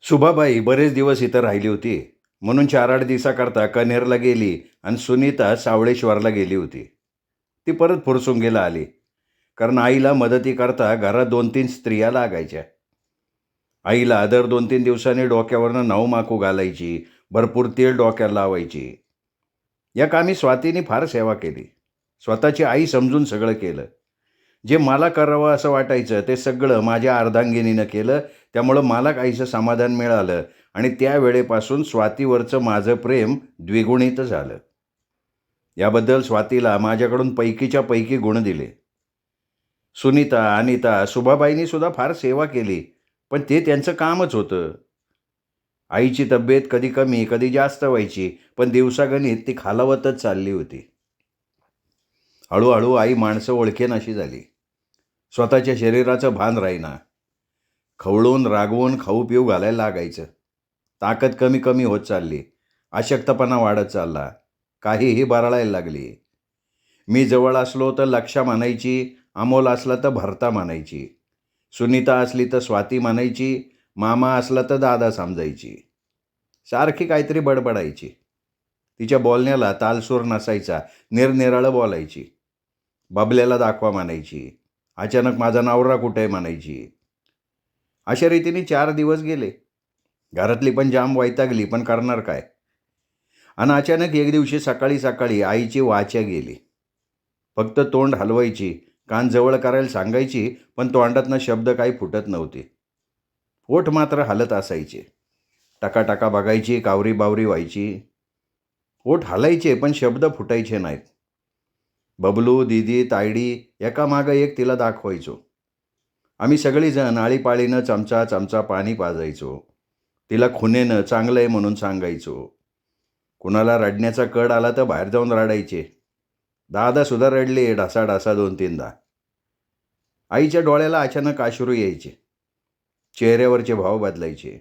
सुभाबाई बरेच दिवस इथं राहिली होती. म्हणून 4-8 दिवसाकरता कन्हेरला गेली आणि सुनीता सावळेश्वरला गेली होती. ती परत फुरसुंगीला आली. कारण आईला मदतीकरता घरात 2-3 स्त्रिया लागायच्या. आईला दर 2-3 दिवसांनी डोक्यावरनं नवमाकू घालायची, भरपूर तेल डोक्याला लावायची. या कामी स्वातीने फार सेवा केली. स्वतःची आई समजून सगळं केलं. जे मला करावं असं वाटायचं ते सगळं माझ्या अर्धांगिनीनं केलं. त्यामुळं मला काहीसं समाधान मिळालं आणि त्या वेळेपासून स्वातीवरचं माझं प्रेम द्विगुणित झालं. याबद्दल स्वातीला माझ्याकडून पैकीच्या पैकी गुण दिले. सुनीता, अनिता, सुभाबाईंनी सुद्धा फार सेवा केली, पण ते त्यांचं कामच होतं. आईची तब्येत कधी कमी कधी जास्त व्हायची, पण दिवसागणिक ती खालावतच चालली होती. हळूहळू आई माणसं ओळखेनाशी झाली. स्वतःच्या शरीराचं भान राहीना. खवळून रागवून खाऊ पिऊ घालायला लागायचं. ताकद कमी कमी होत चालली. अशक्तपणा वाढत चालला. काहीही बरळायला लागली. मी जवळ असलो तर लक्षा म्हणायची, अमोल असला तर भरता म्हणायची, सुनीता असली तर स्वाती म्हणायची, मामा असला तर दादा समजायची. सारखी काहीतरी बडबडायची. तिच्या बोलण्याला तालसूर नसायचा. निरनिराळं बोलायची. बबल्याला दाखवा म्हणायची. अचानक माझा नवरा कुठे आहे म्हणायची. अशा रीतीने 4 दिवस गेले. घरातली पण जाम वैतागली, पण करणार काय. आणि अचानक एक दिवशी सकाळी सकाळी आईची वाचा गेली. फक्त तोंड हलवायची, कान जवळ करायला सांगायची, पण तोंडातनं शब्द काही फुटत नव्हते. ओठ मात्र हलत असायचे. टकाटका बघायची, कावरी बावरी व्हायची. ओठ हलायचे पण शब्द फुटायचे नाहीत. बबलू, दीदी, तायडी एकामागं एक तिला दाखवायचो. आम्ही सगळीजण आळीपाळीनं चमचा चमचा पाणी पाजायचो. तिला खुनेनं चांगलं आहे म्हणून सांगायचो. कुणाला रडण्याचा कड आला तर बाहेर जाऊन रडायचे. दादासुद्धा रडले ढासा 2-3दा. आईच्या डोळ्याला अचानक अश्रू यायचे. चेहऱ्यावरचे भाव बदलायचे.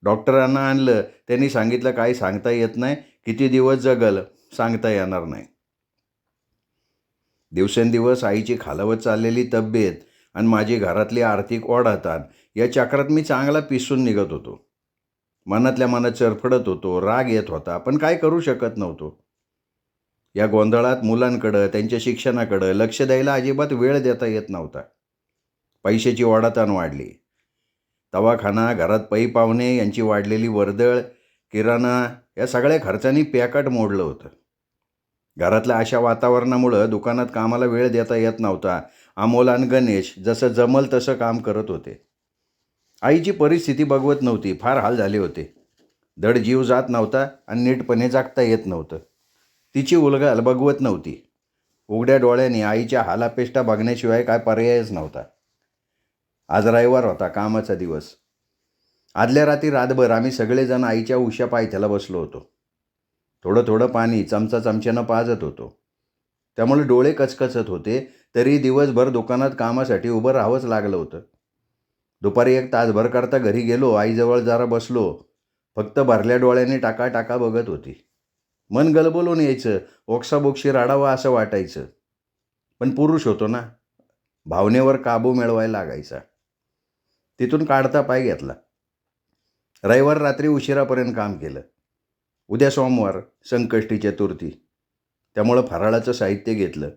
डॉक्टरांना आणलं. त्यांनी सांगितलं काही सांगता येत नाही, किती दिवस जगल सांगता येणार नाही. दिवसेंदिवस आईची खालावत चाललेली तब्येत आणि माझी घरातली आर्थिक ओढाताण या चक्रात मी चांगला पिसून निघत होतो. मनातल्या मनात चरफडत होतो. राग येत होता, पण काय करू शकत नव्हतो. या गोंधळात मुलांकडं, त्यांच्या शिक्षणाकडं लक्ष द्यायला अजिबात वेळ देता येत नव्हता. पैशाची ओढाताण वाढली. दवाखाना, घरात पै पाहुणे यांची वाढलेली वर्दळ, किराणा या सगळ्या खर्चांनी पॅकट मोडलं होतं. घरातल्या अशा वातावरणामुळं दुकानात कामाला वेळ देता येत नव्हता. अमोल आणि गणेश जसं जमल तसं काम करत होते. आईची परिस्थिती बघवत नव्हती. फार हाल झाले होते. धड जीव जात नव्हता आणि नीटपणे जागता येत नव्हतं. तिची उलघाल बघवत नव्हती. उघड्या डोळ्यांनी आईच्या हालापेष्टा बघण्याशिवाय काय पर्यायच नव्हता. आज रविवार होता, कामाचा दिवस. आदल्या रात्री रातभर आम्ही सगळेजण आईच्या उशा पायथ्याला बसलो होतो. थोडं थोडं पाणी चमच्यानं पाजत होतो. त्यामुळे डोळे कचकचत होते. तरी दिवसभर दुकानात कामासाठी उभं राहावंच लागलं होतं. दुपारी 1 तासभर करता घरी गेलो. आईजवळ जरा बसलो. फक्त भरल्या डोळ्यांनी टाका बघत होती. मन गलबलून यायचं. ओक्साबोक्षी रडावं असं वाटायचं. पण पुरुष होतो ना, भावनेवर काबू मिळवायला लागायचा. तिथून काढता पाय घेतला. रविवार रात्री उशिरापर्यंत काम केलं. उद्या सोमवार, संकष्टी चतुर्थी. त्यामुळं फराळाचं साहित्य घेतलं.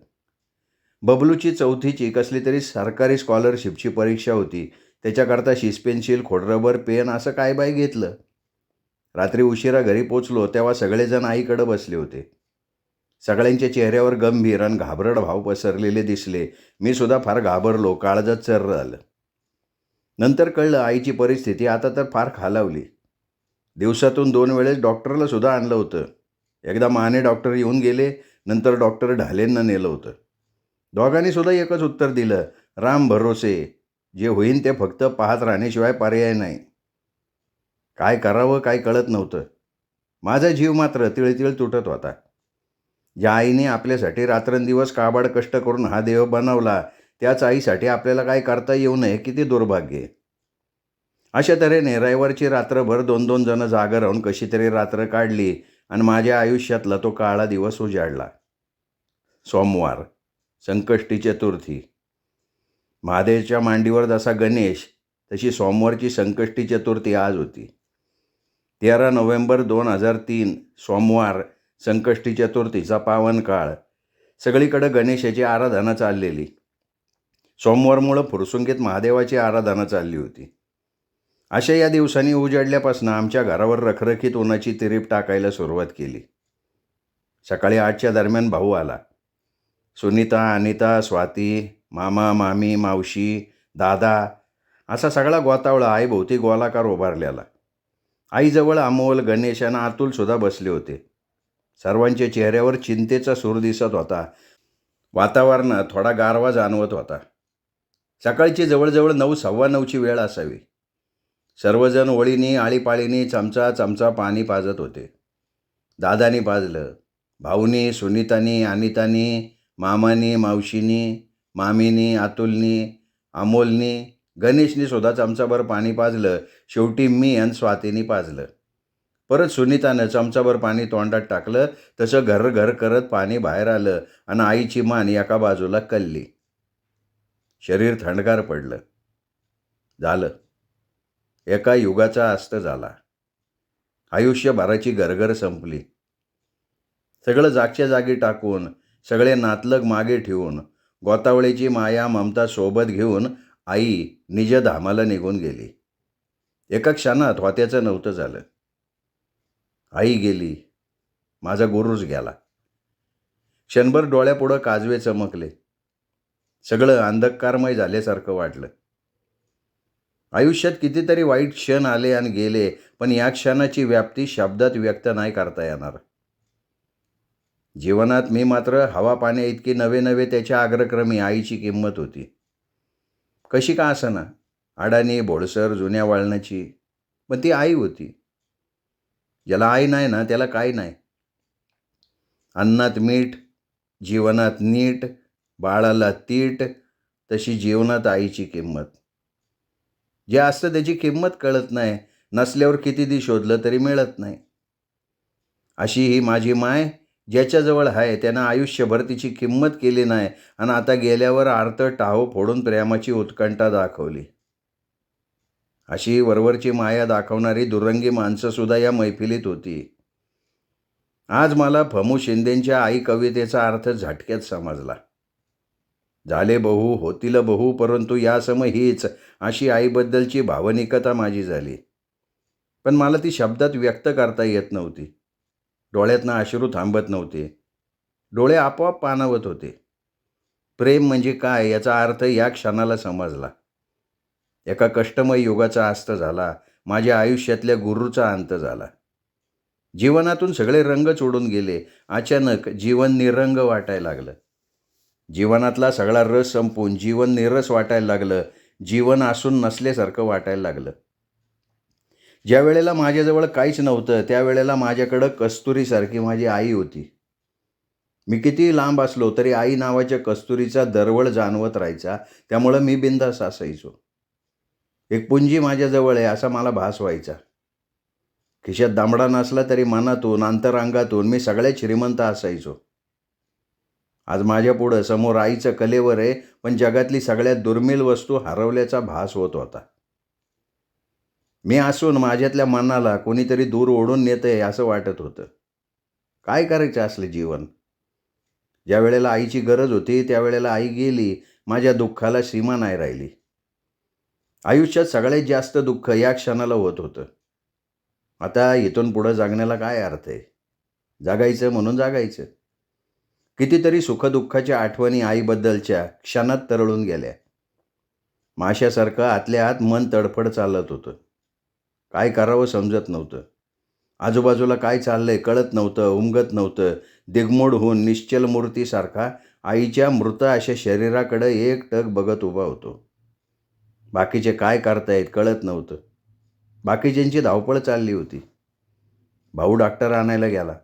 बबलूची 4थीची कसली तरी सरकारी स्कॉलरशिपची परीक्षा होती. त्याच्याकरता शिसपेन्सिल, खोडरबर, पेन असं काय बाय घेतलं. रात्री उशिरा घरी पोचलो तेव्हा सगळेजण आईकडं बसले होते. सगळ्यांच्या चेहऱ्यावर गंभीर आणि घाबरट भाव पसरलेले दिसले. मी सुद्धा फार घाबरलो. काळजात चर्र आलं. नंतर कळलं आईची परिस्थिती आता तर फार खालावली. दिवसातून 2 वेळेस डॉक्टरला सुद्धा आणलं होतं. एकदा माने डॉक्टर येऊन गेले. नंतर डॉक्टर ढालेंना नेलं होतं. दोघांनी सुद्धा एकच उत्तर दिलं, राम भरोसे. जे होईन ते फक्त पाहत राहण्याशिवाय पर्याय नाही. काय करावं काय कळत नव्हतं. माझा जीव मात्र तिळतिळ तुटत होता. ज्या आईने आपल्यासाठी रात्रंदिवस काबाड कष्ट करून हा देव बनवला, त्याच आईसाठी आपल्याला काय करता येऊ नये, किती दुर्भाग्य. अशा तऱ्हेने रविवारची रात्रभर 2-2 जण जागं राहून कशी तरी रात्र काढली आणि माझ्या आयुष्यातला तो काळा दिवस उजाडला. सोमवार, संकष्टी चतुर्थी. महादेवच्या मांडीवर जसा गणेश, तशी सोमवारची संकष्टी चतुर्थी आज होती. 13 नोव्हेंबर 2003 सोमवार, संकष्टी चतुर्थीचा पावन काळ. सगळीकडे गणेशाची आराधना चाललेली. सोमवारमुळं फुरसुंगीत महादेवाची आराधना चालली होती. अशा या दिवसांनी उजाडल्यापासून आमच्या घरावर रखरखीत उन्हाची तिरीप टाकायला सुरुवात केली. सकाळी 8च्या दरम्यान भाऊ आला. सुनीता, अनिता, स्वाती, मामा, मामी, मावशी, दादा असा सगळा गोतावळा आईभोवती गोलाकार उभारलेला. आईजवळ अमोल, गणेश आणि अतुलसुद्धा बसले होते. सर्वांच्या चेहऱ्यावर चिंतेचा सूर दिसत होता. वातावरणात थोडा गारवा जाणवत होता. सकाळची जवळजवळ 9, 9:15ची वेळ असावी. सर्वजण ओळीनी आळीपाळीनी चमचा चमचा पाणी पाजत होते. दादानी पाजलं, भाऊनी, सुनीतानी, अनितानी, मामानी, मावशीनी, मामीनी, अतुलनी, अमोलनी, गणेशनी सुद्धा चमचाभर पाणी पाजलं. शेवटी मी आणि स्वातीनी पाजलं. परत सुनीतानं चमचाभर पाणी तोंडात टाकलं. तसं घर करत पाणी बाहेर आलं आणि आईची मान एका बाजूला कलली. शरीर थंडगार पडलं. झालं, एका युगाचा अस्त झाला. आयुष्यभराची गरगर संपली. सगळं जागच्या जागी टाकून, सगळे नातलग मागे ठेवून, गोतावळीची माया ममता सोबत घेऊन आई निजधामाला निघून गेली. एका क्षणात होत्याचं नव्हतं झालं. आई गेली, माझा गुरुच गेला. क्षणभर डोळ्यापुढं काजवे चमकले. सगळं अंधकारमय झाल्यासारखं वाटलं. आयुष्यात कितीतरी वाईट क्षण आले आणि गेले, पण या क्षणाची व्याप्ती शब्दात व्यक्त नाही करता येणार. जीवनात मी मात्र हवा पाण्या इतकी नवे त्याच्या अग्रक्रमी आईची किंमत होती. कशी का असेना, अडाणी, भोळसर, जुन्या वळणाची, पण ती आई होती. ज्याला आई नाही ना त्याला काही नाही. अन्नात मीठ, जीवनात नीट, बाळाला तीट, तशी जीवनात आईची किंमत. जे असतं त्याची किंमत कळत नाही. नसल्यावर कितीदी शोधलं तरी मिळत नाही. अशी ही माझी माय, ज्याच्याजवळ आहे त्यानं आयुष्यभर तिची किंमत केली नाही आणि आता गेल्यावर आर्त टाहो फोडून प्रेमाची उत्कंठा दाखवली. अशी वरवरची माया दाखवणारी दुरंगी माणसंसुद्धा या मैफिलीत होती. आज मला फमू शिंदेंच्या आई कवितेचा अर्थ झटक्यात समजला. झाले बहु, होतील बहु, परंतु यासम हीच, अशी आईबद्दलची भावनिकता माझी झाली. पण मला ती शब्दात व्यक्त करता येत नव्हती. डोळ्यातनं अश्रू थांबत नव्हते. डोळे आपोआप पाणावत होते. प्रेम म्हणजे काय याचा अर्थ या क्षणाला समजला. एका कष्टमय युगाचा अस्त झाला. माझ्या आयुष्यातल्या गुरूचा अंत झाला. जीवनातून सगळे रंग सोडून गेले. अचानक जीवन निरंग वाटायला लागलं. जीवनातला सगळा रस संपून जीवन निरस वाटायला लागलं. जीवन असून नसल्यासारखं वाटायला लागलं. ज्या वेळेला माझ्याजवळ काहीच नव्हतं त्यावेळेला माझ्याकडं कस्तुरीसारखी माझी आई होती. मी किती लांब असलो तरी आई नावाच्या कस्तुरीचा दरवळ जाणवत राहायचा. त्यामुळं मी बिनधास्त असायचो. एक पुंजी माझ्याजवळ आहे असा मला भास व्हायचा. खिशात दामडा नसला तरी मनातून, अंतरांगातून मी सगळ्यात श्रीमंत असायचो. आज माझ्या पुढं समोर आईचं कलेवर आहे, पण जगातली सगळ्यात दुर्मिळ वस्तू हरवल्याचा भास होत होता. मी असून माझ्यातल्या मनाला कोणीतरी दूर ओढून नेतंय असं वाटत होतं. काय करायचं असलं जीवन? ज्या वेळेला आईची गरज होती त्यावेळेला आई गेली. माझ्या दुःखाला सीमा नाही राहिली. आयुष्यात सगळ्यात जास्त दुःख या क्षणाला होत होतं. आता इथून पुढं जगण्याला काय अर्थ आहे? जगायचं म्हणून जगायचं. कितीतरी सुखदुःखाच्या आठवणी आईबद्दलच्या क्षणात तरळून गेल्या. माशासारखं आतल्या आत मन तडफड चालत होतं. काय करावं समजत नव्हतं. आजूबाजूला काय चाललंय कळत नव्हतं, उमगत नव्हतं. दिग्मूढ होऊन निश्चल मूर्तीसारखा आईच्या मृत अशा शरीराकडे एकटक बघत उभा होतो. बाकीचे काय करतायत कळत नव्हतं. बाकीच्यांची धावपळ चालली होती. भाऊ डॉक्टर आणायला गेला.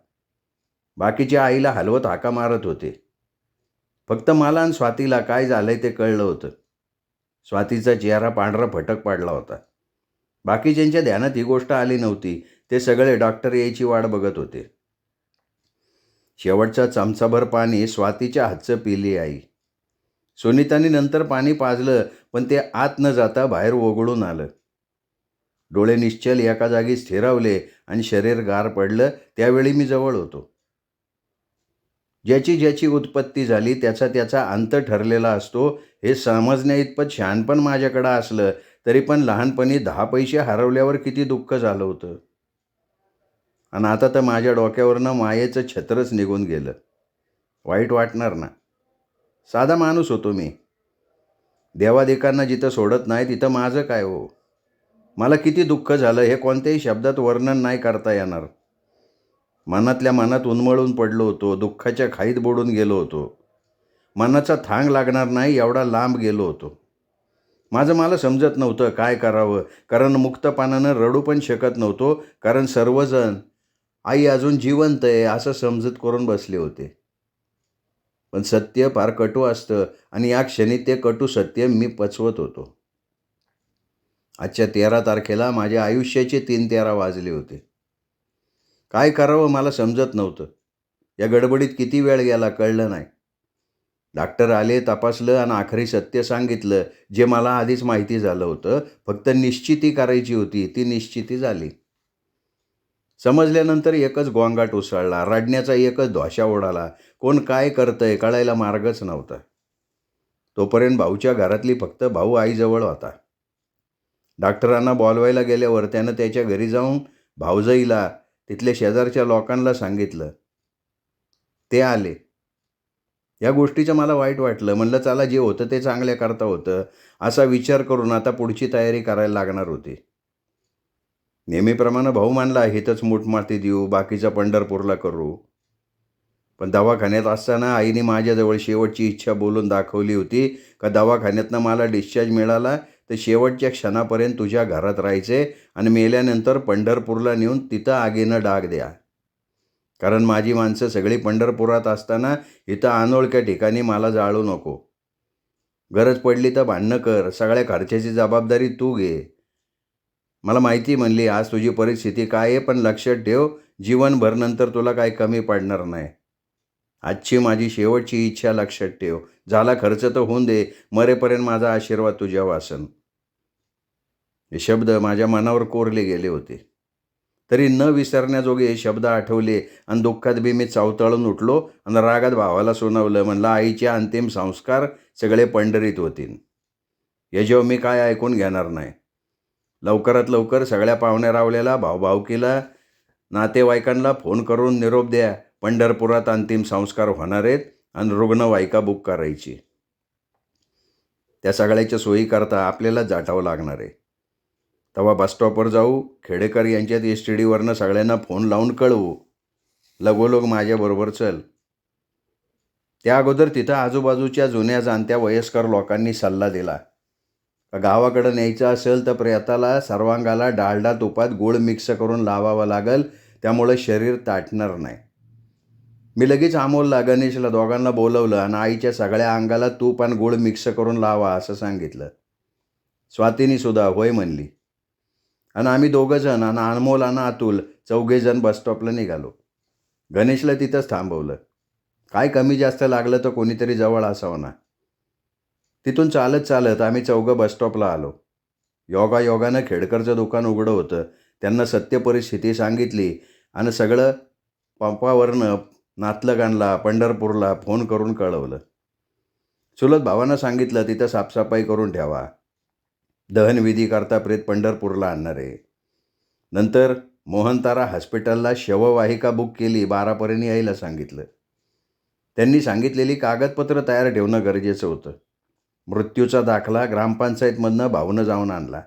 बाकीचे आईला हलवत हाका मारत होते. फक्त मला आणि स्वातीला काय झालंय ते कळलं होतं. स्वातीचा चेहरा पांढरा फटक पडला होता. बाकीच्यांच्या ध्यानात ही गोष्ट आली नव्हती. ते सगळे डॉक्टर यायची वाट बघत होते. शेवटचा चमचाभर पाणी स्वातीच्या हातचं पिली आई. सुनीताने नंतर पाणी पाजलं, पण ते आत न जाता बाहेर ओघळून आलं. डोळे निश्चल एका जागी स्थिरावले आणि शरीर गार पडलं. त्यावेळी मी जवळ होतो. ज्याची ज्याची उत्पत्ती झाली त्याचा त्याचा अंत ठरलेला असतो, हे समजण्याइतपत शहाणपण माझ्याकडं असलं तरी पण लहानपणी 10 पैसे हरवल्यावर किती दुःख झालं होतं. आणि आता तर माझ्या डोक्यावरनं मायेचं छत्रच निघून गेलं. वाईट वाटणार ना. साधा माणूस होतो मी. देवादिकांना जिथं सोडत नाही तिथं माझं काय हो. मला किती दुःख झालं हे कोणत्याही शब्दात वर्णन नाही करता येणार. मनातल्या मनात उन्मळून पडलो होतो. दुःखाच्या खाईत बुडून गेलो होतो. मनाचा थांग लागणार नाही एवढा लांब गेलो होतो. माझं मला समजत नव्हतं काय करावं, कारण मुक्तपानानं रडू पण शकत नव्हतो, कारण सर्वजण आई अजून जिवंत आहे असं समजत करून बसले होते. पण सत्य फार कटू असतं आणि या क्षणी ते कटू सत्य मी पचवत होतो. आजच्या 13 तारखेला माझ्या आयुष्याचे 3-13 वाजले होते. काय करावं मला समजत नव्हतं. या गडबडीत किती वेळ गेला कळलं नाही. डॉक्टर आले, तपासलं आणि आखरी सत्य सांगितलं, जे मला आधीच माहिती झालं होतं. फक्त निश्चिती करायची होती, ती निश्चिती झाली. समजल्यानंतर एकच गोंगाट उसळला, रडण्याचा एकच ध्वाशा उडाला. कोण काय करतंय कळायला मार्गच नव्हता. तोपर्यंत भाऊच्या घरातली फक्त भाऊ आईजवळ होता. डॉक्टरांना बोलवायला गेल्यावर त्यानं त्याच्या घरी जाऊन भाऊजाईला, तिथल्या शेजारच्या लोकांना सांगितलं. ते आले. या गोष्टीचं मला वाईट वाटलं. म्हणलं चला जे होतं ते चांगल्या करता होतं, असा विचार करून आता पुढची तयारी करायला लागणार होती. नेहमीप्रमाणे भाऊ मानला इथंच मूठमाती देऊ, बाकीचा पंढरपूरला करू. पण दवाखान्यात असताना आईने माझ्याजवळ शेवटची इच्छा बोलून दाखवली होती का दवाखान्यातनं मला डिस्चार्ज मिळाला तर शेवटच्या क्षणापर्यंत तुझ्या घरात राहायचे आणि मेल्यानंतर पंढरपूरला नेऊन तिथं आगीनं डाग द्या. कारण माझी माणसं सगळी पंढरपुरात असताना इथं अनोळख्या ठिकाणी मला जाळू नको. गरज पडली तर भांडणं कर, सगळ्या खर्चाची जबाबदारी तू घे. मला माहिती म्हणली आज तुझी परिस्थिती काय आहे, पण लक्षात ठेव जीवनभर नंतर तुला काही कमी पडणार नाही. आजची माझी शेवटची इच्छा लक्षात ठेव. झाला खर्च तर होऊन दे, मरेपर्यंत माझा आशीर्वाद तुझ्यावर असेल. हे शब्द माझ्या मनावर कोरले गेले होते. तरी न विसरण्याजोगे हे शब्द आठवले आणि दुःखात बी मी चावताळून उठलो आणि रागात भावाला सुनावलं. म्हणलं आईचे अंतिम संस्कार सगळे पंढरीत होतील. याच्यावर मी काय ऐकून घेणार नाही. लवकरात लवकर सगळ्या पाहुण्या रावल्याला, भाऊभावकीला, नातेवाईकांना फोन करून निरोप द्या. पंढरपुरात अंतिम संस्कार होणार आहेत आणि रुग्णवाहिका बुक करायची. त्या सगळ्याच्या सोयीकरता आपल्याला जाटावं लागणार आहे. तेव्हा बसस्टॉपवर जाऊ, खेडेकर यांच्यात STDवरनं सगळ्यांना फोन लावून कळवू. लगोलग माझ्याबरोबर चल. त्या अगोदर तिथं आजूबाजूच्या जुन्या जाणत्या वयस्कर लोकांनी सल्ला दिला. गावाकडं न्यायचं असेल तर प्रेताला सर्वांगाला डालडा तुपात गूळ मिक्स करून लावावं लागेल, त्यामुळे शरीर ताटणार नाही. मी लगेच अमोलला, गणेशला दोघांना बोलवलं आणि आईच्या सगळ्या अंगाला तूप आणि गूळ मिक्स करून लावा असं सांगितलं. स्वातीनी सुद्धा होय म्हणली आणि आम्ही दोघंजण आणि अनमोल आणि अतुल चौघेजण बसस्टॉपला निघालो. गणेशला तिथंच थांबवलं. काय कमी जास्त लागलं तर कोणीतरी जवळ असावं ना. तिथून चालत चालत आम्ही चौघं बसस्टॉपला आलो. योगायोगानं खेडकरचं दुकान उघडं होतं. त्यांना सत्य परिस्थिती सांगितली आणि सगळं पंपावरनं नातलगांना पंढरपूरला फोन करून कळवलं. चुलत भावानं सांगितलं तिथं साफसफाई करून ठेवा. दहनविधी करता प्रेत पंढरपूरला आणणार आहे. नंतर मोहनतारा हॉस्पिटलला शववाहिका बुक केली, 12पर्यंत यायला सांगितलं. त्यांनी सांगितलेली कागदपत्र तयार ठेवणं गरजेचं होतं. मृत्यूचा दाखला ग्रामपंचायतमधनं भाऊनं जाऊन आणला.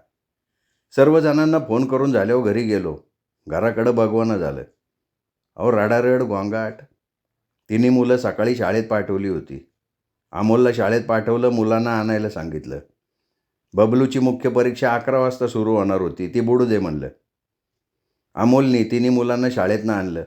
सर्वजणांना फोन करून झाल्यावर घरी गेलो. घराकडं बघवणं झालं. अहो रडारड गोंगाट. तिन्ही मुलं सकाळी शाळेत पाठवली होती. अमोलला शाळेत पाठवलं, मुलांना आणायला सांगितलं. बबलूची मुख्य परीक्षा 11 वाजता सुरू होणार होती, ती बुडू दे म्हणलं. अमोलनी तिन्ही मुलांना शाळेतनं आणलं.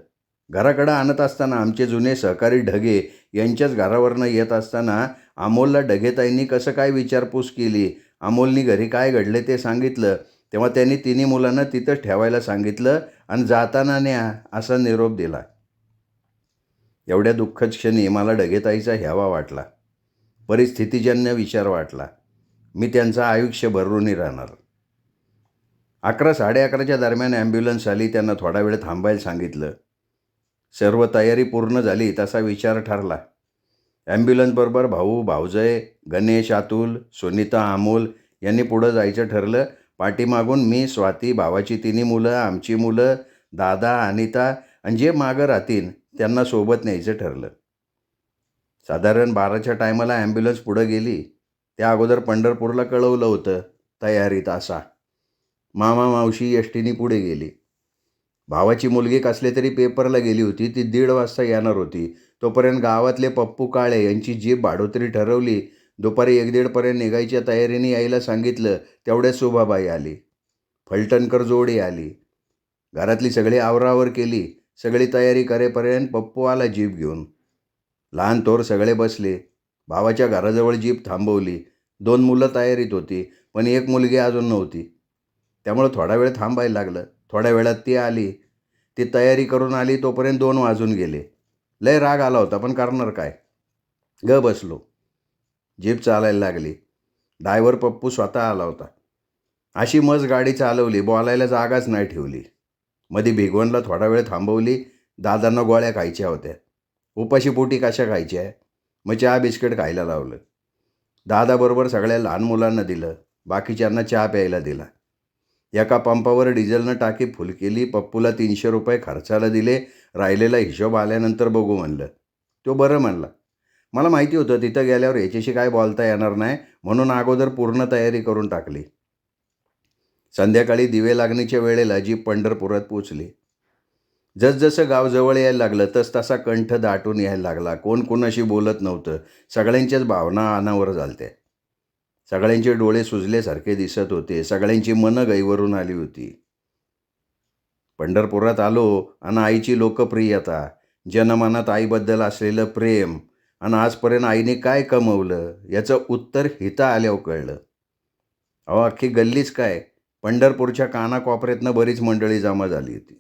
घराकडं आणत असताना आमचे जुने सहकारी ढगे यांच्याच घरावरनं येत असताना अमोलला ढगेताईंनी कसं काय विचारपूस केली, अमोलनी घरी काय घडले ते सांगितलं. तेव्हा त्यांनी तिन्ही मुलांना तिथंच ठेवायला सांगितलं आणि जाताना न्या असा निरोप दिला. एवढ्या दुःखद क्षणी मला ढगेताईचा हेवा वाटला. परिस्थितीजन्य विचार वाटला. मी त्यांचं आयुष्यभर ऋणी राहणार. 11:30 दरम्यान ॲम्ब्युलन्स आली. त्यांना थोडा वेळ थांबायला सांगितलं. सर्व तयारी पूर्ण झाली तसा विचार ठरला. ॲम्ब्युलन्सबरोबर भाऊ, भाऊजय, गणेश, अतुल, सुनीता, अमोल यांनी पुढं जायचं ठरलं. पाठीमागून मी, स्वाती, भावाची 3 मुलं, आमची मुलं, दादा, अनिता आणि जे मागं राहतील त्यांना सोबत न्यायचं ठरलं. साधारण 12च्या टायमाला ॲम्ब्युलन्स पुढं गेली. त्या अगोदर पंढरपूरला कळवलं होतं तयारीत असा. मामा मावशी एसटीने पुढे गेली. भावाची मुलगी कसले तरी पेपरला गेली होती. ती 1:30 वाजता येणार होती. तोपर्यंत गावातले पप्पू काळे यांची जीप भाडोत्री ठरवली. दुपारी 1-1:30 निघायच्या तयारीने यायला सांगितलं. तेवढ्यात सुभाबाई आली. फलटणकर जोडी आली. घरातली सगळी आवरावर केली. सगळी तयारी करेपर्यंत पप्पू आला जीप घेऊन. लहान थोर सगळे बसले. भावाच्या घराजवळ जीप थांबवली. 2 मुलं तयारीत होती, पण 1 मुलगी अजून नव्हती. त्यामुळे थोडा वेळ थांबायला लागलं. थोड्या वेळात ती आली. ती तयारी करून आली तोपर्यंत 2 वाजून गेले. लय राग आला होता, पण करणार काय. बसलो. जीप चालायला लागली. ड्रायव्हर पप्पू स्वतः आला होता. अशी मस्त गाडी चालवली, बोलायला जागाच नाही ठेवली. मध्ये भिगवणला थोडा वेळ थांबवली. दादांना गोळ्या खायच्या होत्या. उपाशी पोटी कशा खायच्या? मग चहा बिस्किट खायला लावलं. दादाबरोबर सगळ्या लहान मुलांना दिलं. बाकीच्यांना चहा प्यायला दिला. एका पंपावर डिझेलनं टाकी फुल केली. पप्पूला 300 रुपये खर्चाला दिले. राहिलेला हिशोब आल्यानंतर बघू म्हणलं. तो बरं म्हणला. मला माहिती होतं तिथं गेल्यावर याच्याशी काय बोलता येणार नाही, म्हणून अगोदर पूर्ण तयारी करून टाकली. संध्याकाळी दिवे लागणीच्या वेळेला जीप पंढरपुरात पोचली. जसजसं गाव जवळ यायला लागलं तसा कंठ दाटून यायला लागला. कोण कोणाशी बोलत नव्हतं. सगळ्यांच्याच भावना अनावर झालत्या. सगळ्यांचे डोळे सुजल्यासारखे दिसत होते. सगळ्यांची मनं गैवरून आली होती. पंढरपुरात आलो आणि आईची लोकप्रियता, जनमनात आईबद्दल असलेलं प्रेम आणि आजपर्यंत आईने काय कमवलं याचं उत्तर हिथं आल्यावर कळलं. अहो, अख्खी गल्लीच काय, पंढरपूरच्या कानाकोपऱ्यातनं बरीच मंडळी जमा झाली होती.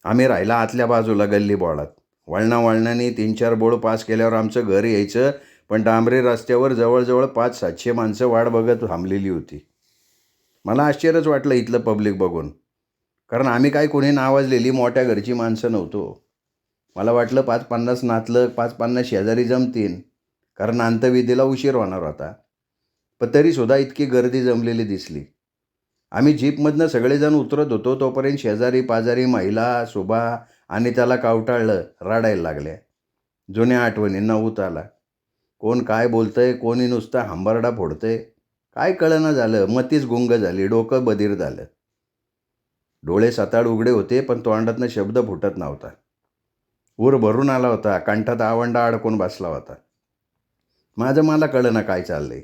आम्ही राहिला आतल्या बाजूला गल्ली बोळात. वळणावळणाने 3-4 बोळ पास केल्यावर आमचं घर यायचं, पण डांबरी रस्त्यावर जवळजवळ 500-700 माणसं वाट बघत थांबलेली होती. मला आश्चर्यच वाटलं इथलं पब्लिक बघून, कारण आम्ही काय कोणी नावाजलेली मोठ्या घरची माणसं नव्हतो. मला वाटलं 5-50 नातलं, 5-50 शेजारी जमतील, कारण अंत्यविधीला उशीर होणार होता. पण तरीसुद्धा इतकी गर्दी जमलेली दिसली. आम्ही जीपमधनं सगळेजण उतरत होतो तोपर्यंत शेजारी पाजारी महिला, सुभा आणि त्याला कावटाळलं, रडायला लागल्या. जुन्या आठवणींना ऊत आला. कोण काय बोलतंय, कोणी नुसतं हंबरडा फोडतंय, काय कळना झालं. मतीच गुंग झाली. डोकं बधीर झालं. डोळे सताड उघडे होते, पण तोंडातनं शब्द फुटत नव्हता. ऊर भरून आला होता. कंठात आवंडा अडकून बसला होता. मला कळना काय चाललंय.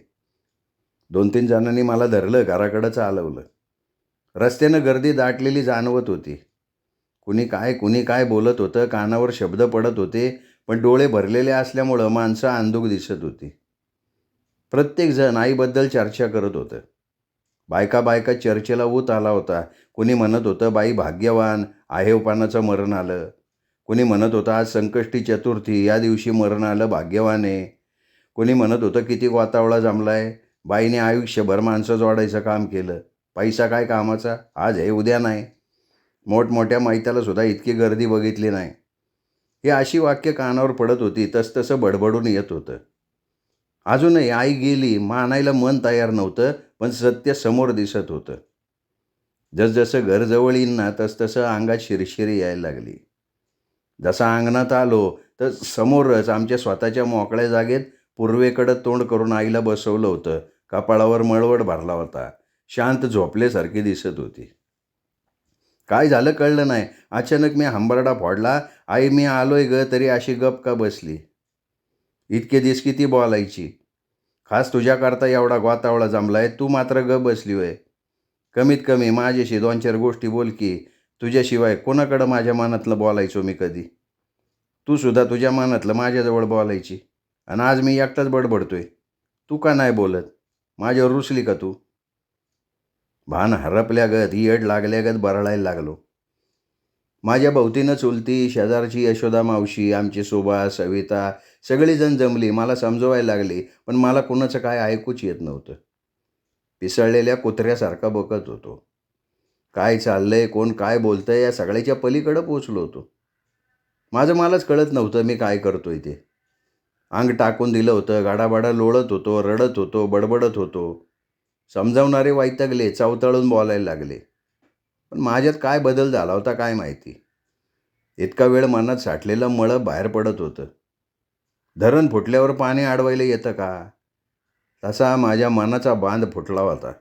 2-3 जणांनी मला धरलं, घराकडं चालवलं. रस्त्यानं गर्दी दाटलेली जाणवत होती. कुणी काय बोलत होतं. कानावर शब्द पडत होते, पण डोळे भरलेले असल्यामुळं माणसं अंधुक दिसत होती. प्रत्येकजण आईबद्दल चर्चा करत होतं. बायका चर्चेला ऊत आला होता. कुणी म्हणत होतं बाई भाग्यवान, आहेवपानाचं मरण आलं. कुणी म्हणत होतं आज संकष्टी चतुर्थी, या दिवशी मरण आलं, भाग्यवान आहे. कुणी म्हणत होतं किती वातावळा जमलाय, बाईने आयुष्यभर माणसं जोडायचं काम केलं. पैसा काय कामाचा, आज हे उद्या नाही. मोठमोठ्या मैत्याला सुद्धा इतकी गर्दी बघितली नाही. ही अशी वाक्य कानावर पडत होती. तसतसं बडबडून येत होतं. अजूनही आई गेली मानायला मन तयार नव्हतं, पण सत्य समोर दिसत होतं. जसजसं घर जवळ येईन ना तसतसं अंगात शिरशिरी यायला लागली. जसा अंगणात आलो तर समोरच आमच्या स्वतःच्या मोकळ्या जागेत पूर्वेकडं तोंड करून आईला बसवलं होतं. कपाळावर मळवट भरला होता. शांत झोपल्यासारखी दिसत होती. काय झालं कळलं नाही. अचानक मी हंबरडा फोडला. आई, मी आलोय ग, तरी अशी गप का बसली? इतके दिवस किती बोलायची. खास तुझ्याकरता एवढा गोतावळा जमलाय, तू मात्र गप बसली होय. कमीत कमी माझ्याशी 2-4 गोष्टी बोल की. तुझ्याशिवाय कोणाकडं माझ्या मनातलं बोलायचो मी कधी? तू सुद्धा तुझ्या मनातलं माझ्याजवळ बोलायची, आणि आज मी एकटाच बडबडतोय. तू का नाही बोलत? माझ्यावर रुसली का तू? भान हरपल्यागत, येड लागल्यागत बरळायला लागलो. माझ्या भोवतीनं चुलती, शेजारची यशोदा मावशी, आमची सुभा, सविता सगळीजण जमली, मला समजवायला लागली, पण मला कुणाचं काय ऐकूच येत नव्हतं. पिसळलेल्या कुत्र्यासारखा बघत होतो. काय चाललंय, कोण काय बोलतंय या सगळ्याच्या पलीकडं पोचलो होतो. माझं मलाच कळत नव्हतं मी काय करतोय ते. अंग टाकून दिलं होतं, गाडाबाडा लोळत होतो, रडत होतो, बडबडत होतो. समजावणारे वैतागले, चवताळून बोलायला लागले. पण माझ्यात काय बदल झाला होता काय माहिती. इतका वेळ मनात साठलेलं मळं बाहेर पडत होतं. धरण फुटल्यावर पाणी अडवायला येतं का? तसा माझ्या मनाचा बांध फुटला होता.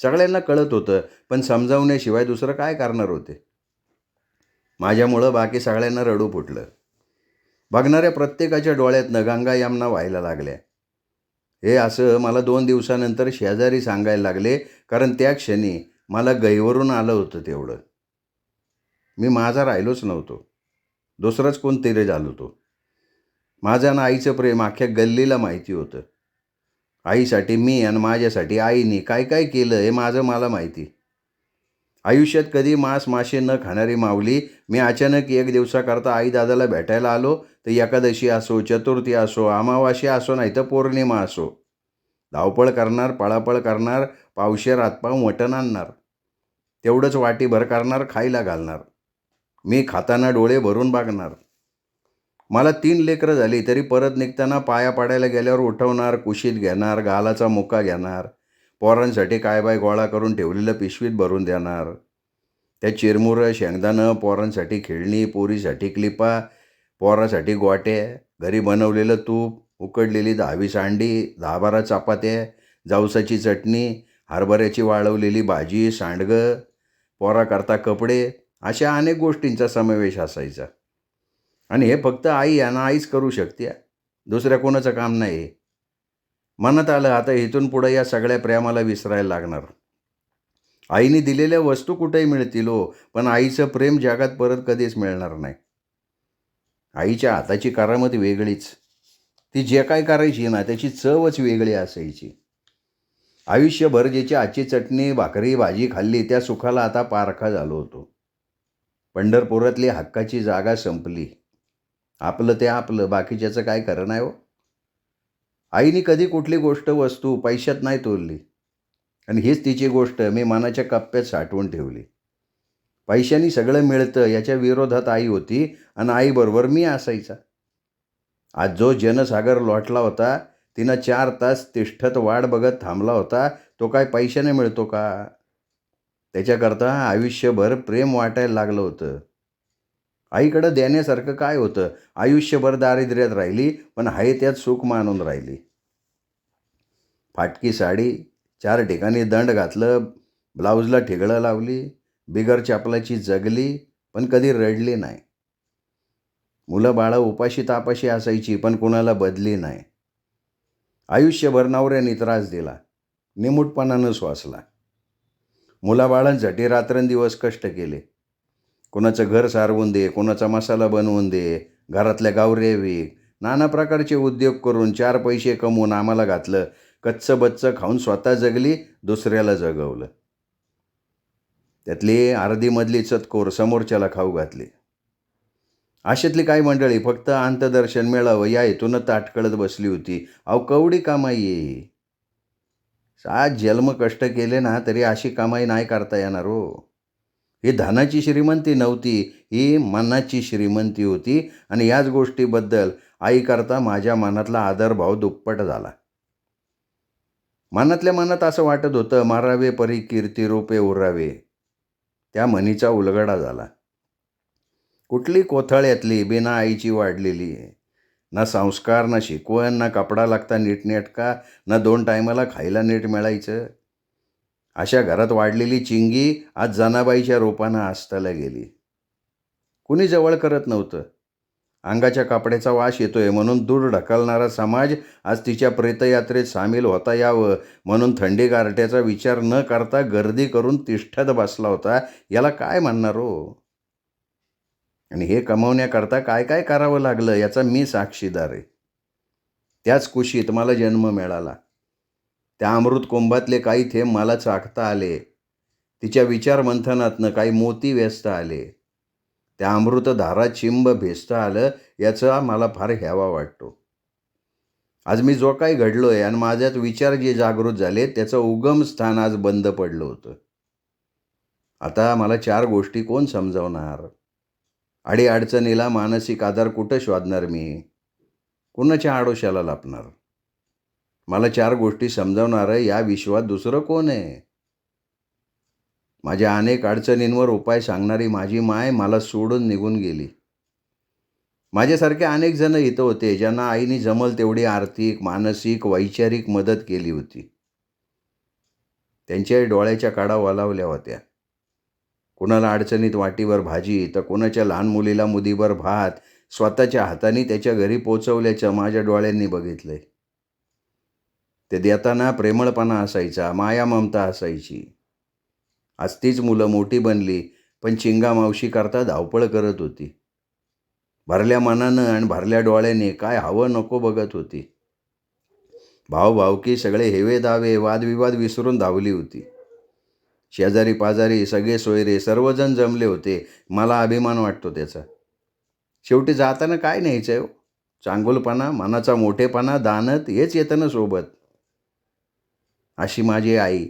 सगळ्यांना कळत होतं, पण समजावण्याशिवाय दुसरं काय करणार होते. माझ्यामुळं बाकी सगळ्यांना रडू फुटलं. बघणाऱ्या प्रत्येकाच्या डोळ्यातनं गंगा यमुना व्हायला लागल्या. हे असं मला 2 दिवसानंतर शेजारी सांगायला लागले, कारण त्या क्षणी मला गहिवरून आलं होतं तेवढं. मी माझा राहिलोच नव्हतो. दुसरंच कोणतरी झालो होतो. माझं आणि आईचं प्रेम अख्ख्या गल्लीला माहिती होतं. आईसाठी मी आणि माझ्यासाठी आईने काय काय केलं हे माझं मला माहिती. आयुष्यात कधी मांस मासे न खाणारी माऊली मी अचानक एक दिवसाकरता आई दादाला भेटायला आलो, तर एकादशी असो, चतुर्थी असो, अमावास्या असो, नाही तर पौर्णिमा असो. धावपळ करणार, पळापळ करणार, पावशेर हातपाव मटण आणणार. तेवढंच वाटीभर करणार, खायला घालणार. मी खाताना डोळे भरून बघणार. मला 3 लेकरं झाली तरी परत निघताना पाया पाडायला गेल्यावर उठवणार, कुशीत घेणार, गालाचा मुका घेणार. पोरांसाठी काय बाय गोळा करून ठेवलेलं पिशवीत भरून देणार. त्या चिरमुरं, शेंगदाणं, पोरांसाठी खेळणी, पोरीसाठी क्लिपा, पोरासाठी गोट्या, घरी बनवलेलं तूप, उकडलेली 10-20 अंडी, 10-12 चपात्या, जवसाची चटणी, हरभऱ्याची वाळवलेली भाजी, सांडगं, पोराकरता कपडे, अशा अनेक गोष्टींचा समावेश असायचा. आणि हे फक्त आई आणि आईच करू शकते. दुसऱ्या कोणाचं काम नाही. मनात आलं आता इथून पुढे या सगळ्या प्रेमाला विसरायला लागणार. आईने दिलेल्या वस्तू कुठेही मिळतील हो, पण आईचं प्रेम जगात परत कधीच मिळणार नाही. आईच्या हाताची करामत वेगळीच. ती जे काय करायची ना त्याची चवच वेगळी असायची. आयुष्यभर ज्याची आजची चटणी भाकरी भाजी खाल्ली त्या सुखाला आता पारखा झालो होतो. पंढरपुरातली हक्काची जागा संपली. आपलं ते आपलं, बाकीच्याचं काय खरं नाही हो. आईने कधी कुठली गोष्ट वस्तू पैशात नाही तोलली, आणि हीच तिची गोष्ट मी मनाच्या कप्प्यात साठवून ठेवली. पैशाने सगळं मिळतं याच्या विरोधात आई होती, आणि आईबरोबर मी असायचा. आज जो जनसागर लोटला होता, तिनं 4 तास तिष्ठत वाट बघत थांबला होता, तो काय पैशाने मिळतो का? त्याच्याकरता आयुष्यभर प्रेम वाटायला लागलं होतं. आईकडं देण्यासारखं काय होतं? आयुष्यभर दारिद्र्यात राहिली, पण आहे त्यात सुख मानून राहिली. फाटकी साडी, 4 ठिकाणी दंड घातलं, ब्लाऊजला ठिगळं लावली, बिगर चपलाची जगली, पण कधी रडली नाही. मुलं बाळं उपाशी तापाशी असायची, पण कुणाला बदली नाही. आयुष्यभर नवऱ्याने त्रास दिला, निमूटपणानं स्वासला. मुलाबाळांसाठी रात्रंदिवस कष्ट केले. कोणाचं घर सारवून दे, कोणाचा मसाला बनवून दे, घरातल्या गावऱ्या विक, नाना प्रकारचे उद्योग करून 4 पैसे कमवून आम्हाला घातलं. कच्चं बच्चं खाऊन स्वतः जगली, दुसऱ्याला जगवलं. त्यातली अर्धीमधली चतकोर समोरच्याला खाऊ घातली. अशातली काही मंडळी फक्त अंतदर्शन मिळावं या हेतूनं ताटकळत बसली होती. अहो कवडी कमाई आहे. 7 जन्म कष्ट केले ना तरी अशी कमाई नाही करता येणार हो. ही धनाची श्रीमंती नव्हती, ही मनाची श्रीमंती होती. आणि याच गोष्टीबद्दल आईकरता माझ्या मनातला आदरभाव दुप्पट झाला. मनातल्या मनात असं वाटत होतं, मारावे परी कीर्तिरूपे उरावे. त्या म्हणीचा उलगडा झाला. कुठली कोथळ्यातली बिना आईची वाढलेली. ना संस्कार, ना शिकवण, ना कपडा लागता नीटनेटका, ना 2 टायमाला खायला नीट मिळायचं. अशा घरात वाढलेली चिंगी आज जनाबाईच्या रूपानं अस्ताला गेली. कुणी जवळ करत नव्हतं. अंगाच्या कपड्याचा वास येतोय म्हणून दूर ढकलणारा समाज आज तिच्या प्रेतयात्रेत सामील होता यावं म्हणून थंडी गारठ्याचा विचार न करता गर्दी करून तिष्ठत बसला होता. याला काय म्हणणार हो? आणि हे कमवण्याकरता काय काय करावं लागलं याचा मी साक्षीदार आहे. त्याच कुशीत मला जन्म मिळाला. त्या अमृत कुंभातले काही थेंब मला चाखता आले. तिच्या विचार मंथनातनं काही मोती व्यस्त आले. त्या अमृतधारा चिंब भेसता आलं याचा मला फार हेवा वाटतो. आज मी जो काही घडलो आहे आणि माझ्यात विचार जे जागृत झाले त्याचं उगम स्थान आज बंद पडलं होतं. आता मला 4 गोष्टी कोण समजावणार? अडीअडचणीला मानसिक आधार कुठं शोधणार मी? कुणाच्या आडोशाला लपणार? मला 4 गोष्टी समजावणारं या विश्वात दुसरं कोण आहे? माझ्या अनेक अडचणींवर उपाय सांगणारी माझी माय मला सोडून निघून गेली. माझ्यासारखे अनेक जण इथं होते ज्यांना आईने जमल तेवढी आर्थिक, मानसिक, वैचारिक मदत केली होती. त्यांच्याही डोळ्याच्या काडा ओलावल्या होत्या. कुणाला अडचणीत वाटीवर भाजी तर कुणाच्या लहान मुलीला मुदीभर भात स्वतःच्या हाताने त्याच्या घरी पोचवल्याचं माझ्या डोळ्यांनी बघितलंय. ते देताना प्रेमळपणा असायचा, माया ममता असायची. आज तीच मुलं मोठी बनली पण चिंगा मावशी करता धावपळ करत होती. भरल्या मनानं आणि भरल्या डोळ्याने काय हवं नको बघत होती. भावभावकी सगळे हेवे दावे वादविवाद विसरून धावली होती. शेजारी पाजारी सगळे सोयरे सर्वजण जमले होते. मला अभिमान वाटतो त्याचा. शेवटी जाताना काय न्यायचं आहे हो? चांगुलपणा, मनाचा मोठेपणा, दानत हेच येतं ना सोबत. अशी माझी आई.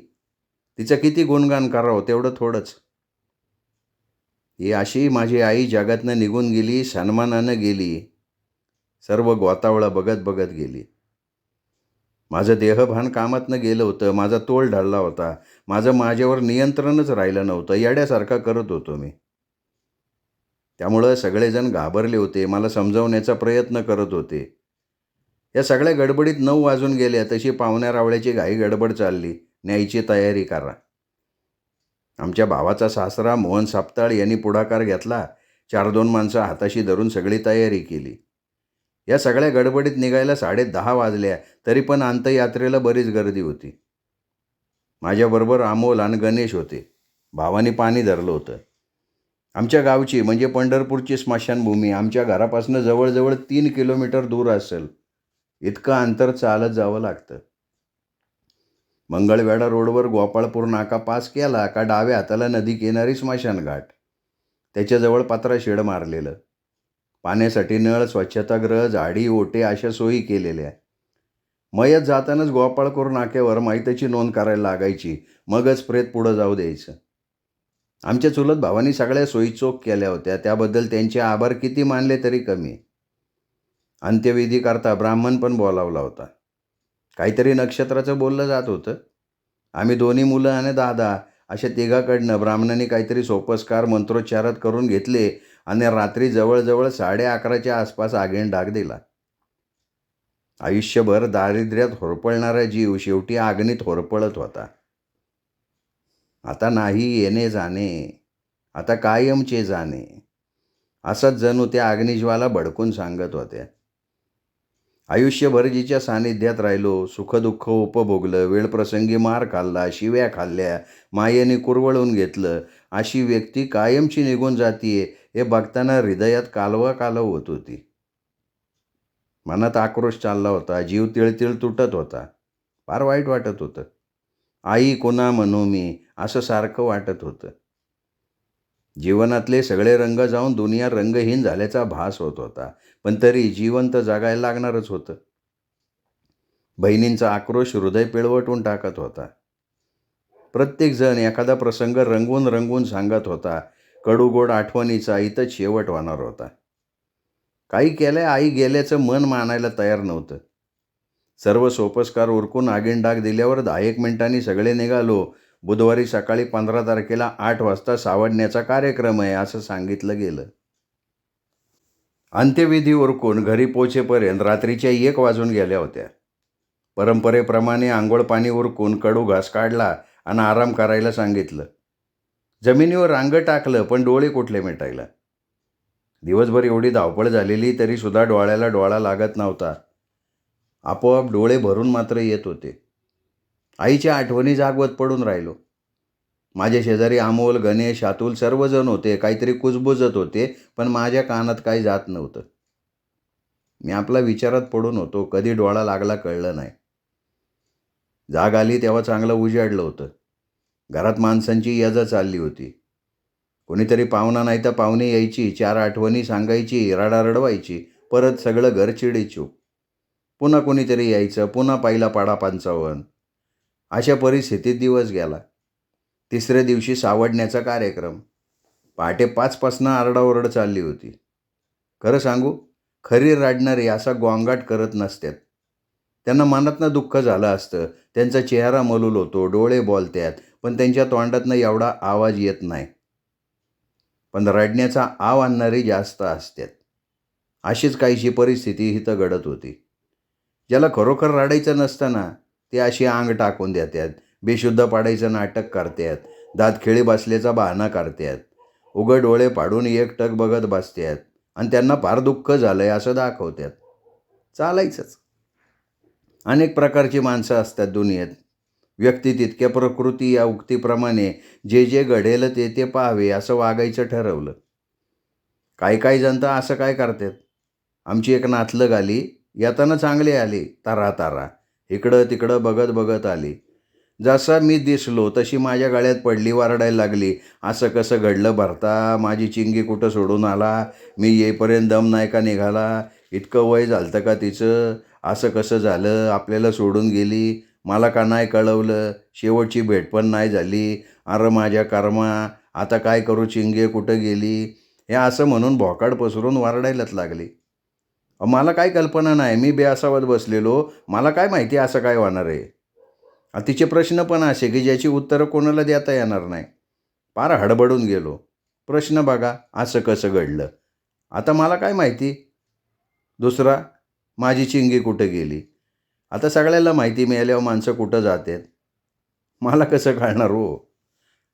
तिचं किती गुणगान करावं तेवढं थोडंच. ही अशी माझी आई जगातनं निघून गेली, सन्मानानं गेली. सर्व गोतावळा बघत बघत गेली. माझं देहभान कामातनं गेलं होतं. माझा तोल ढळला होता. माझ्यावर नियंत्रणच राहिलं नव्हतं. येड्यासारखा करत होतो मी. त्यामुळं सगळेजण घाबरले होते. मला समजावण्याचा प्रयत्न करत होते. या सगळ्या गडबडीत 9 वाजून गेल्या तशी पाहुण्या रावळ्याची घाई गडबड चालली. न्यायची तयारी करा. आमच्या भावाचा सासरा मोहन सापताळ यांनी पुढाकार घेतला. 4-2 माणसं हाताशी धरून सगळी तयारी केली. या सगळ्या गडबडीत निघायला 10:30 वाजल्या तरी पण अंत्ययात्रेला बरीच गर्दी होती. माझ्याबरोबर अमोल आणि गणेश होते. भावानी पाणी धरलं होतं. आमच्या गावची म्हणजे पंढरपूरची स्मशानभूमी आमच्या घरापासून जवळजवळ 3 किलोमीटर दूर असेल. इतकं अंतर चालत जावं लागतं. मंगळवेढा रोडवर गोपाळपूर नाका पास केला का डाव्या हाताला नदी किनारी स्मशानघाट. त्याच्याजवळ पत्रा शेड मारलेलं. पाण्यासाठी नळ, स्वच्छतागृह, झाडी, ओटे अशा सोयी केलेल्या. मयत जातानाच गोपाळपूर नाक्यावर माहितीची नोंद करायला लागायची. मगच प्रेत पुढं जाऊ द्यायचं. आमच्या चुलत भावानी सगळ्या सोयी चोख केल्या होत्या. त्याबद्दल त्यांचे आभार किती मानले तरी कमी. अंत्यविधी करता ब्राह्मण पण बोलावला होता. काहीतरी नक्षत्राचं बोललं जात होतं. आम्ही दोन्ही मुलं आणि दादा अशा तिघाकडनं ब्राह्मणांनी काहीतरी सोपस्कार मंत्रोच्चारात करून घेतले आणि रात्री जवळजवळ 11:30च्या आसपास आगीन डाग दिला. आयुष्यभर दारिद्र्यात होरपळणारा जीव शेवटी अग्नीत होरपळत होता. आता नाही येणे जाणे, आता कायमचे जाणे, असंच जणू त्या अग्निज्वाला भडकून सांगत होत्या. आयुष्यभर जिच्या सानिध्यात राहिलो, सुखदुःख उपभोगलं, वेळप्रसंगी मार खाल्ला, शिव्या खाल्ल्या, मायेने कुरवळून घेतलं, अशी व्यक्ती कायमची निघून जातीये हे बघताना हृदयात कालवा कालव होत होती. मनात आक्रोश चालला होता. जीव तिळतिळ तुटत होता. फार वाईट वाटत होतं. आई कोणा म्हणू मी असं सारखं वाटत होतं. जीवनातले सगळे रंग जाऊन दुनिया रंगहीन झाल्याचा भास होत होता. पण तरी जिवंत जगायला लागणारच होतं. बहिणींचा आक्रोश हृदय पिळवटून टाकत होता. प्रत्येकजण एखादा प्रसंग रंगवून रंगवून सांगत होता. कडूगोड आठवणीचा इथंच शेवट होणार होता. काही केलंय आई गेल्याचं मन मानायला तयार नव्हतं. सर्व सोपस्कार उरकून आगीन डाग दिल्यावर 10-1 मिनिटांनी सगळे निघालो. बुधवारी सकाळी 15 तारखेला 8 वाजता सावडण्याचा कार्यक्रम आहे असं सांगितलं गेलं. अंत्यविधी उरकून घरी पोचेपर्यंत रात्रीच्या 1 वाजून गेल्या होत्या. परंपरेप्रमाणे आंघोळ पाणी उरकून कडू घास काढला आणि आराम करायला सांगितलं. जमिनीवर रांग टाकलं पण डोळे कुठले मिटायला. दिवसभर एवढी धावपळ झालेली तरीसुद्धा डोळ्याला डोळा लागत नव्हता. आपोआप डोळे भरून मात्र येत होते. आईच्या आठवणी जागवत पडून राहिलो. माझ्या शेजारी अमोल, गणेश, अतुल सर्वजण होते. काहीतरी कुजबुजत होते पण माझ्या कानात काही जात नव्हतं. मी आपला विचारात पडून होतो. कधी डोळा लागला कळलं नाही. जाग आली तेव्हा चांगलं उजाडलं होतं. घरात माणसांची ये-जा चालली होती. कोणीतरी पाहुणा नाही तर पाहुणी यायची, 4 आठवणी सांगायची, रडारड व्हायची. परत सगळं घर चिडीचूप. पुन्हा कोणीतरी यायचं, पुन्हा पहिला पाढा 55. अशा परिस्थितीत दिवस गेला. तिसऱ्या दिवशी सावडण्याचा कार्यक्रम. पहाटे 5 पासनं आरडाओरड चालली होती. खरं सांगू, खरी रडणारे असा गोंगाट करत नसतात. त्यांना मनातनं दुःख झालं असतं. त्यांचा चेहरा मलूल होतो, डोळे बोलतात, पण त्यांच्या तोंडातनं एवढा आवाज येत नाही. पण रडण्याचा आव आणणारी जास्त असतात. अशीच काहीशी परिस्थिती इथं घडत होती. ज्याला खरोखर रडायचं नसतं ना, ते अशी अंग टाकून देतात, बेशुद्ध पाडायचं नाटक करतात, दातखिळी बसल्याचा बहाणा करतात, उघड डोळे पाडून एकटक बघत बसतात आणि त्यांना फार दुःख झालंय असं दाखवतात. चालायचंच. अनेक प्रकारची माणसं असतात दुनियेत. व्यक्ती तितक्या प्रकृती या उक्तीप्रमाणे जे जे घडेल ते ते पाहावे असं वागायचं ठरवलं. काही जण तर असं काय करतात. आमची एक नातलग आली, येताना चांगली आली, तारा तारा. इकडं तिकडं बघत बघत आली. जसा मी दिसलो तशी माझ्या गळ्यात पडली, वरडायला लागली, असं कसं घडलं भरता, माझी चिंगी कुठं सोडून आला, मी येईपर्यंत दम नाही का निघाला, इतकं वय झालं का तिचं, असं कसं झालं, आपल्याला सोडून गेली, मला का नाही कळवलं, शेवटची भेट पण नाही झाली, अरे माझ्या कर्मा, आता काय करू, चिंगे कुठं गेली, हे असं म्हणून भोकाड पसरून वरडायलाच लागली. मला काय कल्पना नाही, मी बेअसावत बसलेलो, मला काय माहिती असं काय होणार आहे. तिचे प्रश्न पण असे की ज्याची उत्तरं कोणाला देता येणार नाही. फार हडबडून गेलो. प्रश्न बघा, असं कसं घडलं. आता मला काय माहिती. दुसरा, माझी चिंगी कुठं गेली. आता सगळ्याला माहिती मिळाल्यावर माणसं कुठं जातात. मला कसं कळणार हो.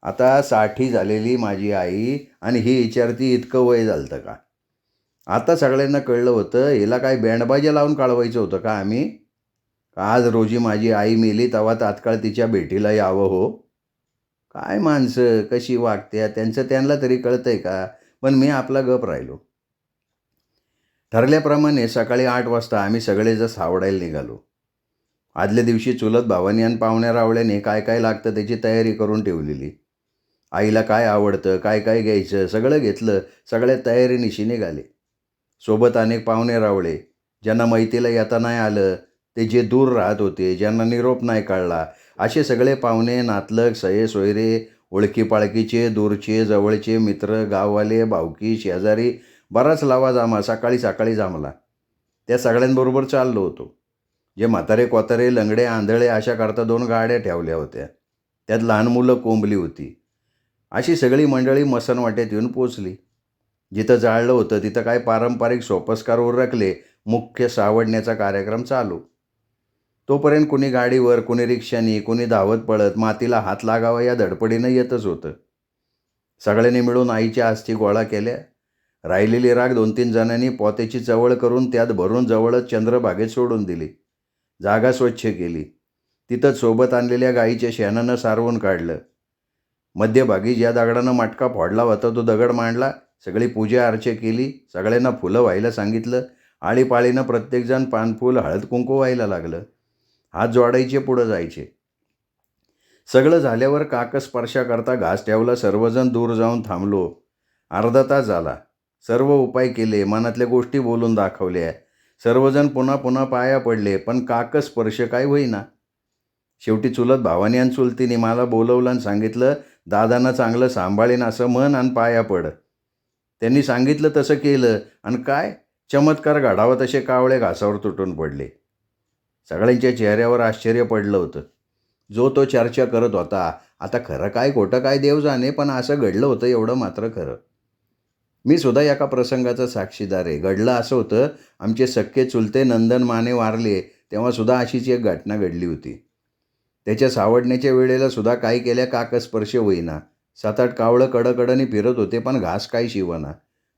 आता 60 झालेली माझी आई आणि ही विचारती इतकं वय झालं का. आता सगळ्यांना कळलं होतं, हिला काय बँडबाजा लावून कळवायचं होतं का आम्ही. आज रोजी माझी आई मेली तेव्हा तात्काळ तिच्या भेटीला यावं हो. काय माणसं कशी वागत्या त्यांचं त्यांना तरी कळतंय का. पण मी आपला गप राहिलो. ठरल्याप्रमाणे सकाळी 8 वाजता आम्ही सगळेजण सावडायला निघालो. आदल्या दिवशी चुलत भावानी आणि पाहुण्या रावळ्याने काय काय लागतं त्याची तयारी करून ठेवलेली. आईला काय आवडतं, काय काय घ्यायचं सगळं घेतलं. सगळ्या तयारीनिशी निघाले. सोबत अनेक पाहुणे रावळे, ज्यांना मैतीला येता नाही आलं, ते जे दूर राहत होते, ज्यांना निरोप नाही कळला, असे सगळे पाहुणे, नातलग, सये सोयरे, ओळखीपाळकीचे, दूरचे, जवळचे मित्र, गाववाले, भावकी, शेजारी, बराच लावाजामा सकाळी सकाळी जमला. त्या सगळ्यांबरोबर चाललो होतो. जे म्हातारे कोतारे, लंगडे, आंधळे अशा करता 2 गाड्या ठेवल्या होत्या. त्यात लहान मुलं कोंबली होती. अशी सगळी मंडळी मसणवाट्यात येऊन पोचली. जिथं जाळलं होतं तिथं काय पारंपरिक सोपस्कार उरकले. मुख्य सावडण्याचा कार्यक्रम चालू. तोपर्यंत कुणी गाडीवर, कुणी रिक्षानी, कुणी धावत पळत मातीला हात लागावा या धडपडीनं येतच होतं. सगळ्यांनी मिळून आईच्या अस्थी गोळा केल्या. राहिलेली राख 2-3 जणांनी पोत्याची चवळ करून त्यात भरून जवळच चंद्रभागेत सोडून दिली. जागा स्वच्छ केली. तिथंच सोबत आणलेल्या गाईच्या शेणानं सारवून काढलं. मध्यभागी ज्या दगडानं मटका फोडला होता तो दगड मांडला. सगळी पूजा अर्चा केली. सगळ्यांना फुलं व्हायला सांगितलं. आळीपाळीनं प्रत्येकजण पानफूल, हळद कुंकू व्हायला लागलं. हात जोडायचे, पुढं जायचे. सगळं झाल्यावर काकस्पर्शाकरता घास ठेवला. सर्वजण दूर जाऊन थांबलो. अर्धा तास झाला. सर्व उपाय केले, मनातल्या गोष्टी बोलून दाखवल्या. सर्वजण पुन्हा पुन्हा पाया पडले, पण काकस्पर्श काय होईना. शेवटी चुलत भावानी आणि चुलतीने मला बोलवलं आणि सांगितलं, दादांना चांगलं सांभाळीन असं मन आणि पाया पड. त्यांनी सांगितलं तसं केलं आणि काय चमत्कार घडावा तसे कावळे घासावर तुटून पडले. सगळ्यांच्या चेहऱ्यावर आश्चर्य पडलं होतं. जो तो चर्चा करत होता. आता खरं काय खोटं काय देव जाणे, पण असं घडलं होतं एवढं मात्र खरं. मी सुद्धा एका प्रसंगाचा साक्षीदार आहे. घडलं असं होतं, आमचे सख्खे चुलते नंदन माने वारले तेव्हा सुद्धा अशीच एक घटना घडली होती. त्याच्या सावडण्याच्या वेळेला सुद्धा काय केल्या काकस्पर्श होईना. 7-8 कावळं कडकडनी फिरत होते, पण घास काय शिवना.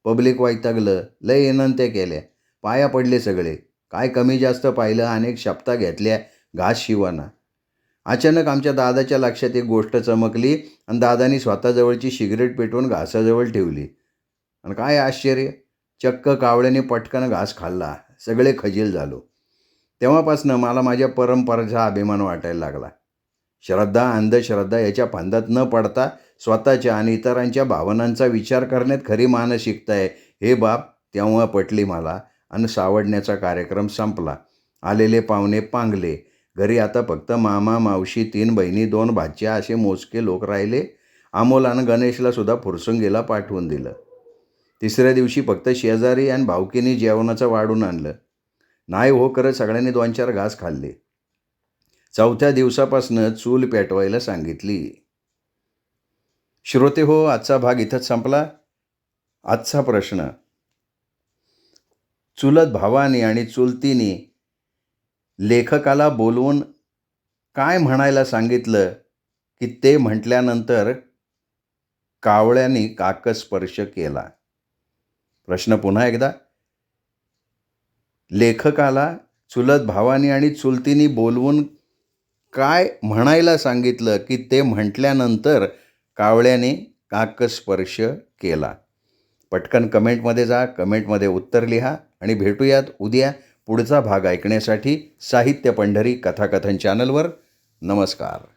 पब्लिक वैतागलं. लय विनंत्या केल्या, पाया पडले सगळे. काय कमी जास्त पाहिलं, अनेक शपथा घेतल्या, घास शिवना. अचानक आमच्या दादाच्या लक्षात एक गोष्ट चमकली आणि दादानी स्वतःजवळची सिगरेट पेटवून घासाजवळ ठेवली. आणि काय आश्चर्य, चक्क कावळ्याने पटकन घास खाल्ला. सगळे खजील झालो. तेव्हापासनं मला माझ्या परंपरेचा अभिमान वाटायला लागला. श्रद्धा, अंधश्रद्धा याच्या फंदात न पडता स्वतःच्या आणि इतरांच्या भावनांचा विचार करण्यात खरी मानसिकता आहे हे बाब तेव्हा पटली मला आणि सावडण्याचा कार्यक्रम संपला. आलेले पाहुणे पांगले. घरी आता फक्त मामा, मावशी, 3 बहिणी, 2 भाच्या असे मोजके लोक राहिले. अमोलानं गणेशला सुद्धा फुरसुंगीला पाठवून दिलं. तिसऱ्या दिवशी फक्त शेजारी आणि भावकीने जेवणाचं वाढून आणलं. नाही हो करत सगळ्यांनी 2-4 घास खाल्ले. चौथ्या दिवसापासून चूल पेटवायला सांगितली. श्रोते हो, आजचा भाग इथंच संपला. आजचा प्रश्न: चुलत भावानी आणि चुलतीनी लेखकाला बोलवून काय म्हणायला सांगितलं की ते म्हटल्यानंतर कावळ्यांनी काकस्पर्श केला? प्रश्न पुन्हा एकदा. लेखकाला चुलत भावानी आणि चुलतीनी बोलवून काय म्हणायला सांगितलं की ते म्हटल्यानंतर कावळ्याने काकस्पर्श केला? पटकन कमेंटमध्ये जा, कमेंटमध्ये उत्तर लिहा आणि भेटूयात उद्या पुढचा भाग ऐकण्यासाठी साहित्य पंढरी कथाकथन चॅनलवर. नमस्कार.